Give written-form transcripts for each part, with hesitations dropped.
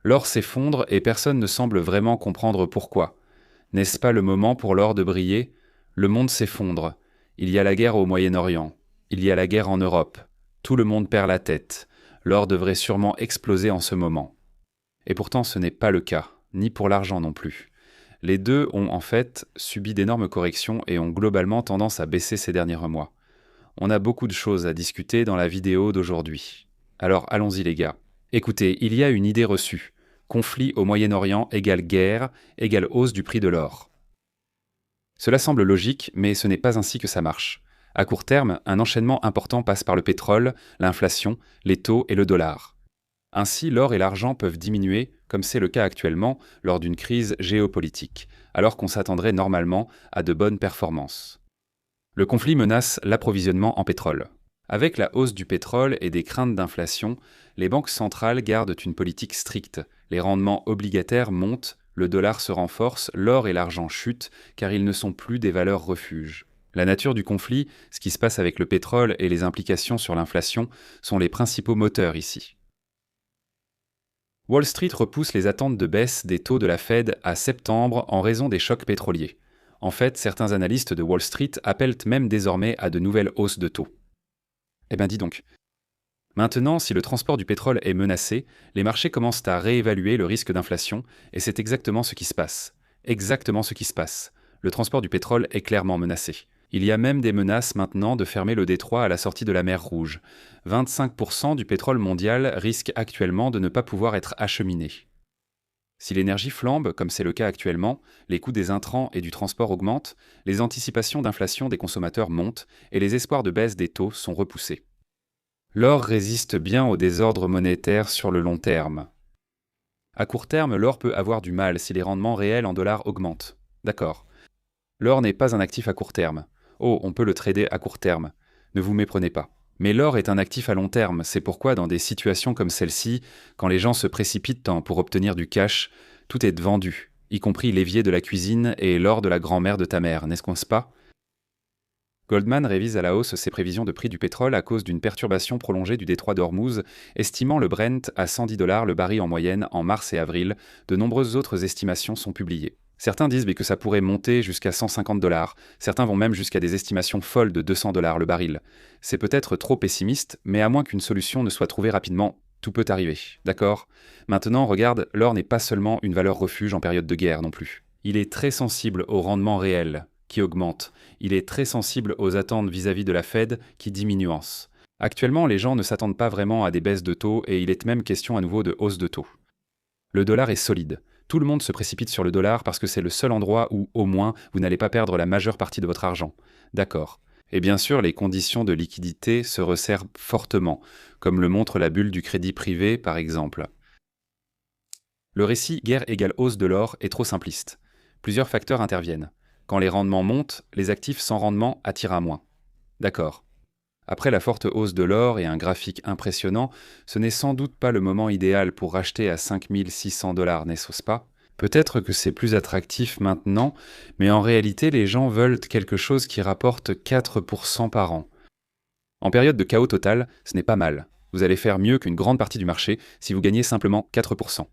L'or s'effondre et personne ne semble vraiment comprendre pourquoi. N'est-ce pas le moment pour l'or de briller? Le monde s'effondre. Il y a la guerre au Moyen-Orient. Il y a la guerre en Europe. Tout le monde perd la tête. L'or devrait sûrement exploser en ce moment. Et pourtant ce n'est pas le cas, ni pour l'argent non plus. Les deux ont en fait subi d'énormes corrections et ont globalement tendance à baisser ces derniers mois. On a beaucoup de choses à discuter dans la vidéo d'aujourd'hui. Alors allons-y les gars. Écoutez, il y a une idée reçue. Conflit au Moyen-Orient égale guerre, égale hausse du prix de l'or. Cela semble logique, mais ce n'est pas ainsi que ça marche. À court terme, un enchaînement important passe par le pétrole, l'inflation, les taux et le dollar. Ainsi, l'or et l'argent peuvent diminuer, comme c'est le cas actuellement, lors d'une crise géopolitique, alors qu'on s'attendrait normalement à de bonnes performances. Le conflit menace l'approvisionnement en pétrole. Avec la hausse du pétrole et des craintes d'inflation, les banques centrales gardent une politique stricte. Les rendements obligataires montent, le dollar se renforce, l'or et l'argent chutent, car ils ne sont plus des valeurs refuges. La nature du conflit, ce qui se passe avec le pétrole et les implications sur l'inflation sont les principaux moteurs ici. Wall Street repousse les attentes de baisse des taux de la Fed à septembre en raison des chocs pétroliers. En fait, certains analystes de Wall Street appellent même désormais à de nouvelles hausses de taux. Eh ben dis donc. Maintenant, si le transport du pétrole est menacé, les marchés commencent à réévaluer le risque d'inflation, et c'est exactement ce qui se passe. Exactement ce qui se passe. Le transport du pétrole est clairement menacé. Il y a même des menaces maintenant de fermer le détroit à la sortie de la mer Rouge. 25% du pétrole mondial risque actuellement de ne pas pouvoir être acheminé. Si l'énergie flambe, comme c'est le cas actuellement, les coûts des intrants et du transport augmentent, les anticipations d'inflation des consommateurs montent et les espoirs de baisse des taux sont repoussés. L'or résiste bien au désordre monétaire sur le long terme. À court terme, l'or peut avoir du mal si les rendements réels en dollars augmentent. D'accord. L'or n'est pas un actif à court terme. Oh, on peut le trader à court terme. Ne vous méprenez pas. Mais l'or est un actif à long terme, c'est pourquoi dans des situations comme celle-ci, quand les gens se précipitent pour obtenir du cash, tout est vendu, y compris l'évier de la cuisine et l'or de la grand-mère de ta mère, n'est-ce pas? Goldman révise à la hausse ses prévisions de prix du pétrole à cause d'une perturbation prolongée du détroit d'Ormuz, estimant le Brent à 110 $ le baril en moyenne en mars et avril. De nombreuses autres estimations sont publiées. Certains disent que ça pourrait monter jusqu'à 150 $, certains vont même jusqu'à des estimations folles de 200 $ le baril. C'est peut-être trop pessimiste, mais à moins qu'une solution ne soit trouvée rapidement, tout peut arriver, d'accord? Maintenant, regarde, l'or n'est pas seulement une valeur refuge en période de guerre non plus. Il est très sensible au rendement réel, qui augmente. Il est très sensible aux attentes vis-à-vis de la Fed, qui diminuent. Actuellement, les gens ne s'attendent pas vraiment à des baisses de taux et il est même question à nouveau de hausse de taux. Le dollar est solide. Tout le monde se précipite sur le dollar parce que c'est le seul endroit où, au moins, vous n'allez pas perdre la majeure partie de votre argent. D'accord. Et bien sûr, les conditions de liquidité se resserrent fortement, comme le montre la bulle du crédit privé, par exemple. Le récit guerre égale hausse de l'or est trop simpliste. Plusieurs facteurs interviennent. Quand les rendements montent, les actifs sans rendement attirent à moins. D'accord. Après la forte hausse de l'or et un graphique impressionnant, ce n'est sans doute pas le moment idéal pour racheter à 5 600 $, n'est-ce pas? Peut-être que c'est plus attractif maintenant, mais en réalité, les gens veulent quelque chose qui rapporte 4% par an. En période de chaos total, ce n'est pas mal. Vous allez faire mieux qu'une grande partie du marché si vous gagnez simplement 4%.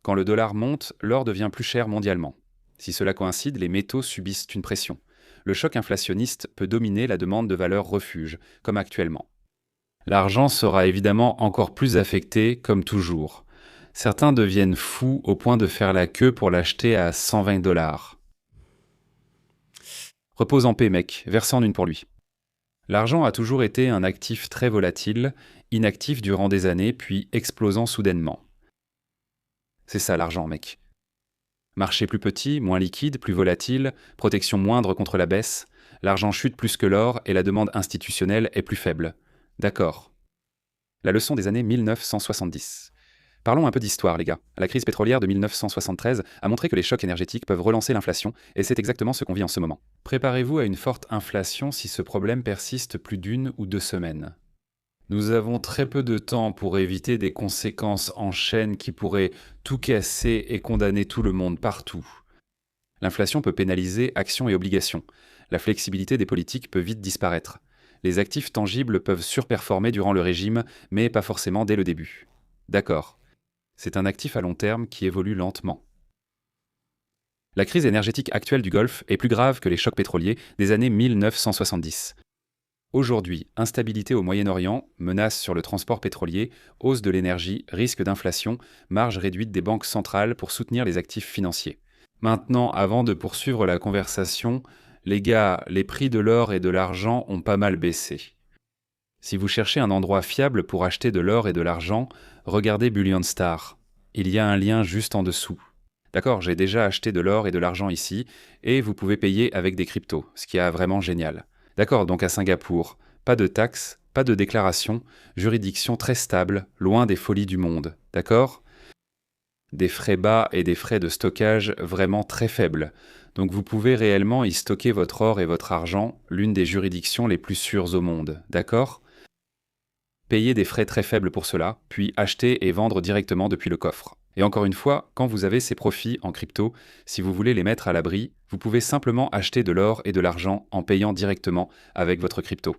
Quand le dollar monte, l'or devient plus cher mondialement. Si cela coïncide, les métaux subissent une pression. Le choc inflationniste peut dominer la demande de valeurs refuge, comme actuellement. L'argent sera évidemment encore plus affecté, comme toujours. Certains deviennent fous au point de faire la queue pour l'acheter à 120 $. Repose en paix, mec, versez en une pour lui. L'argent a toujours été un actif très volatile, inactif durant des années, puis explosant soudainement. C'est ça l'argent, mec. Marché plus petit, moins liquide, plus volatile, protection moindre contre la baisse, l'argent chute plus que l'or et la demande institutionnelle est plus faible. D'accord. La leçon des années 1970. Parlons un peu d'histoire, les gars. La crise pétrolière de 1973 a montré que les chocs énergétiques peuvent relancer l'inflation, et c'est exactement ce qu'on vit en ce moment. Préparez-vous à une forte inflation si ce problème persiste plus d'1 ou 2 semaines. Nous avons très peu de temps pour éviter des conséquences en chaîne qui pourraient tout casser et condamner tout le monde partout. L'inflation peut pénaliser actions et obligations. La flexibilité des politiques peut vite disparaître. Les actifs tangibles peuvent surperformer durant le régime, mais pas forcément dès le début. D'accord. C'est un actif à long terme qui évolue lentement. La crise énergétique actuelle du Golfe est plus grave que les chocs pétroliers des années 1970. Aujourd'hui, instabilité au Moyen-Orient, menace sur le transport pétrolier, hausse de l'énergie, risque d'inflation, marge réduite des banques centrales pour soutenir les actifs financiers. Maintenant, avant de poursuivre la conversation, les gars, les prix de l'or et de l'argent ont pas mal baissé. Si vous cherchez un endroit fiable pour acheter de l'or et de l'argent, regardez Bullion Star. Il y a un lien juste en dessous. D'accord, j'ai déjà acheté de l'or et de l'argent ici, et vous pouvez payer avec des cryptos, ce qui est vraiment génial. D'accord, donc à Singapour, pas de taxes, pas de déclaration, juridiction très stable, loin des folies du monde, d'accord? Des frais bas et des frais de stockage vraiment très faibles. Donc vous pouvez réellement y stocker votre or et votre argent, l'une des juridictions les plus sûres au monde, d'accord? Payez des frais très faibles pour cela, puis acheter et vendre directement depuis le coffre. Et encore une fois, quand vous avez ces profits en crypto, si vous voulez les mettre à l'abri, vous pouvez simplement acheter de l'or et de l'argent en payant directement avec votre crypto.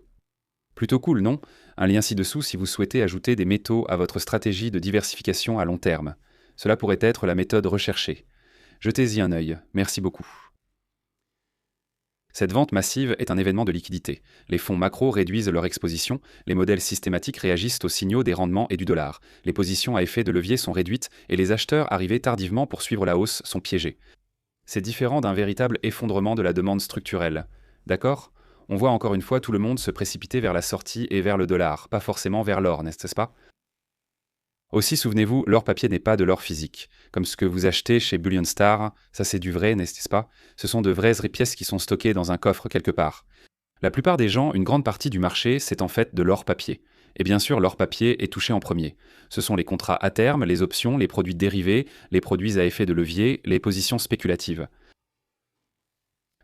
Plutôt cool, non? Un lien ci-dessous si vous souhaitez ajouter des métaux à votre stratégie de diversification à long terme. Cela pourrait être la méthode recherchée. Jetez-y un œil, merci beaucoup. Cette vente massive est un événement de liquidité. Les fonds macro réduisent leur exposition, les modèles systématiques réagissent aux signaux des rendements et du dollar. Les positions à effet de levier sont réduites et les acheteurs arrivés tardivement pour suivre la hausse sont piégés. C'est différent d'un véritable effondrement de la demande structurelle. D'accord? On voit encore une fois tout le monde se précipiter vers la sortie et vers le dollar, pas forcément vers l'or, n'est-ce pas? Aussi, souvenez-vous, l'or papier n'est pas de l'or physique. Comme ce que vous achetez chez Bullion Star, ça c'est du vrai, n'est-ce pas? Ce sont de vraies pièces qui sont stockées dans un coffre quelque part. La plupart des gens, une grande partie du marché, c'est en fait de l'or papier. Et bien sûr, l'or papier est touché en premier. Ce sont les contrats à terme, les options, les produits dérivés, les produits à effet de levier, les positions spéculatives.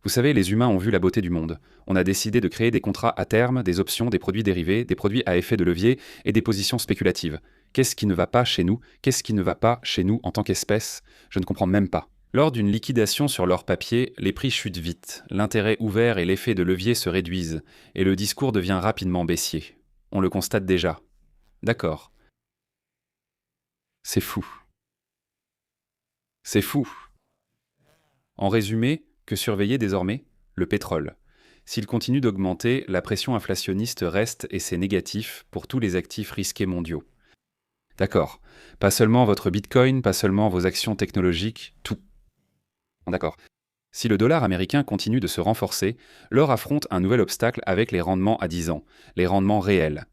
Vous savez, les humains ont vu la beauté du monde. On a décidé de créer des contrats à terme, des options, des produits dérivés, des produits à effet de levier et des positions spéculatives. Qu'est-ce qui ne va pas chez nous? Qu'est-ce qui ne va pas chez nous en tant qu'espèce? Je ne comprends même pas. Lors d'une liquidation sur l'or papier, les prix chutent vite, l'intérêt ouvert et l'effet de levier se réduisent, et le discours devient rapidement baissier. On le constate déjà. D'accord. C'est fou. C'est fou. En résumé, que surveiller désormais? Le pétrole. S'il continue d'augmenter, la pression inflationniste reste et c'est négatif pour tous les actifs risqués mondiaux. D'accord. Pas seulement votre Bitcoin, pas seulement vos actions technologiques, tout. D'accord. Si le dollar américain continue de se renforcer, l'or affronte un nouvel obstacle avec les rendements à 10 ans, les rendements réels.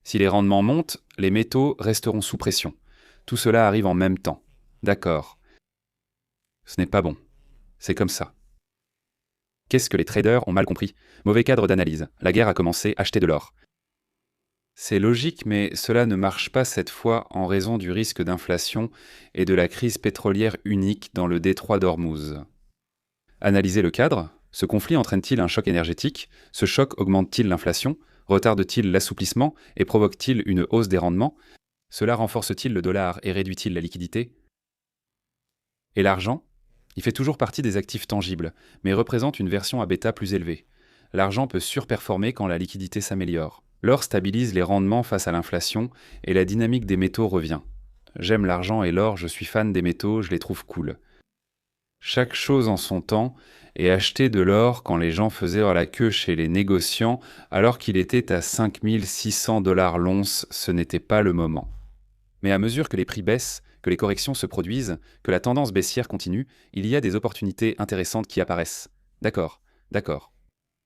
Si les rendements montent, les métaux resteront sous pression. Tout cela arrive en même temps. D'accord. Ce n'est pas bon. C'est comme ça. Qu'est-ce que les traders ont mal compris? Mauvais cadre d'analyse. La guerre a commencé, acheter de l'or. C'est logique, mais cela ne marche pas cette fois en raison du risque d'inflation et de la crise pétrolière unique dans le détroit d'Ormuz. Analysez le cadre. Ce conflit entraîne-t-il un choc énergétique? Ce choc augmente-t-il l'inflation? Retarde-t-il l'assouplissement et provoque-t-il une hausse des rendements? Cela renforce-t-il le dollar et réduit-il la liquidité? Et l'argent? Il fait toujours partie des actifs tangibles, mais représente une version à bêta plus élevée. L'argent peut surperformer quand la liquidité s'améliore. L'or stabilise les rendements face à l'inflation et la dynamique des métaux revient. J'aime l'argent et l'or, je suis fan des métaux, je les trouve cool. Chaque chose en son temps, et acheter de l'or quand les gens faisaient la queue chez les négociants alors qu'il était à 5600 $ l'once, ce n'était pas le moment. Mais à mesure que les prix baissent, que les corrections se produisent, que la tendance baissière continue, il y a des opportunités intéressantes qui apparaissent. D'accord, d'accord.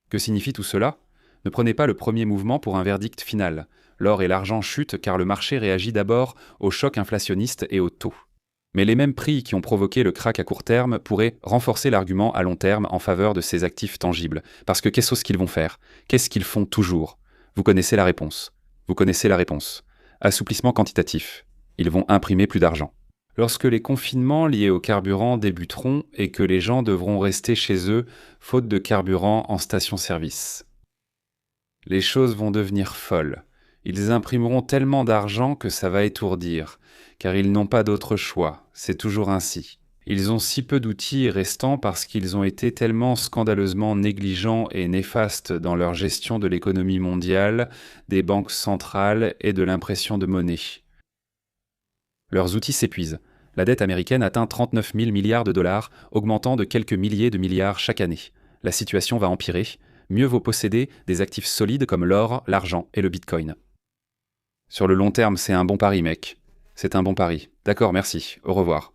Que signifie tout cela? Ne prenez pas le premier mouvement pour un verdict final. L'or et l'argent chutent car le marché réagit d'abord au choc inflationniste et au taux. Mais les mêmes prix qui ont provoqué le krach à court terme pourraient renforcer l'argument à long terme en faveur de ces actifs tangibles. Parce que qu'est-ce qu'ils vont faire? Qu'est-ce qu'ils font toujours? Vous connaissez la réponse. Vous connaissez la réponse. Assouplissement quantitatif. Ils vont imprimer plus d'argent. Lorsque les confinements liés au carburant débuteront et que les gens devront rester chez eux faute de carburant en station-service. Les choses vont devenir folles. Ils imprimeront tellement d'argent que ça va étourdir, car ils n'ont pas d'autre choix, c'est toujours ainsi. Ils ont si peu d'outils restants parce qu'ils ont été tellement scandaleusement négligents et néfastes dans leur gestion de l'économie mondiale, des banques centrales et de l'impression de monnaie. Leurs outils s'épuisent. La dette américaine atteint 39 000 milliards de dollars, augmentant de quelques milliers de milliards chaque année. La situation va empirer. Mieux vaut posséder des actifs solides comme l'or, l'argent et le bitcoin. Sur le long terme, c'est un bon pari, mec. C'est un bon pari. D'accord, merci. Au revoir.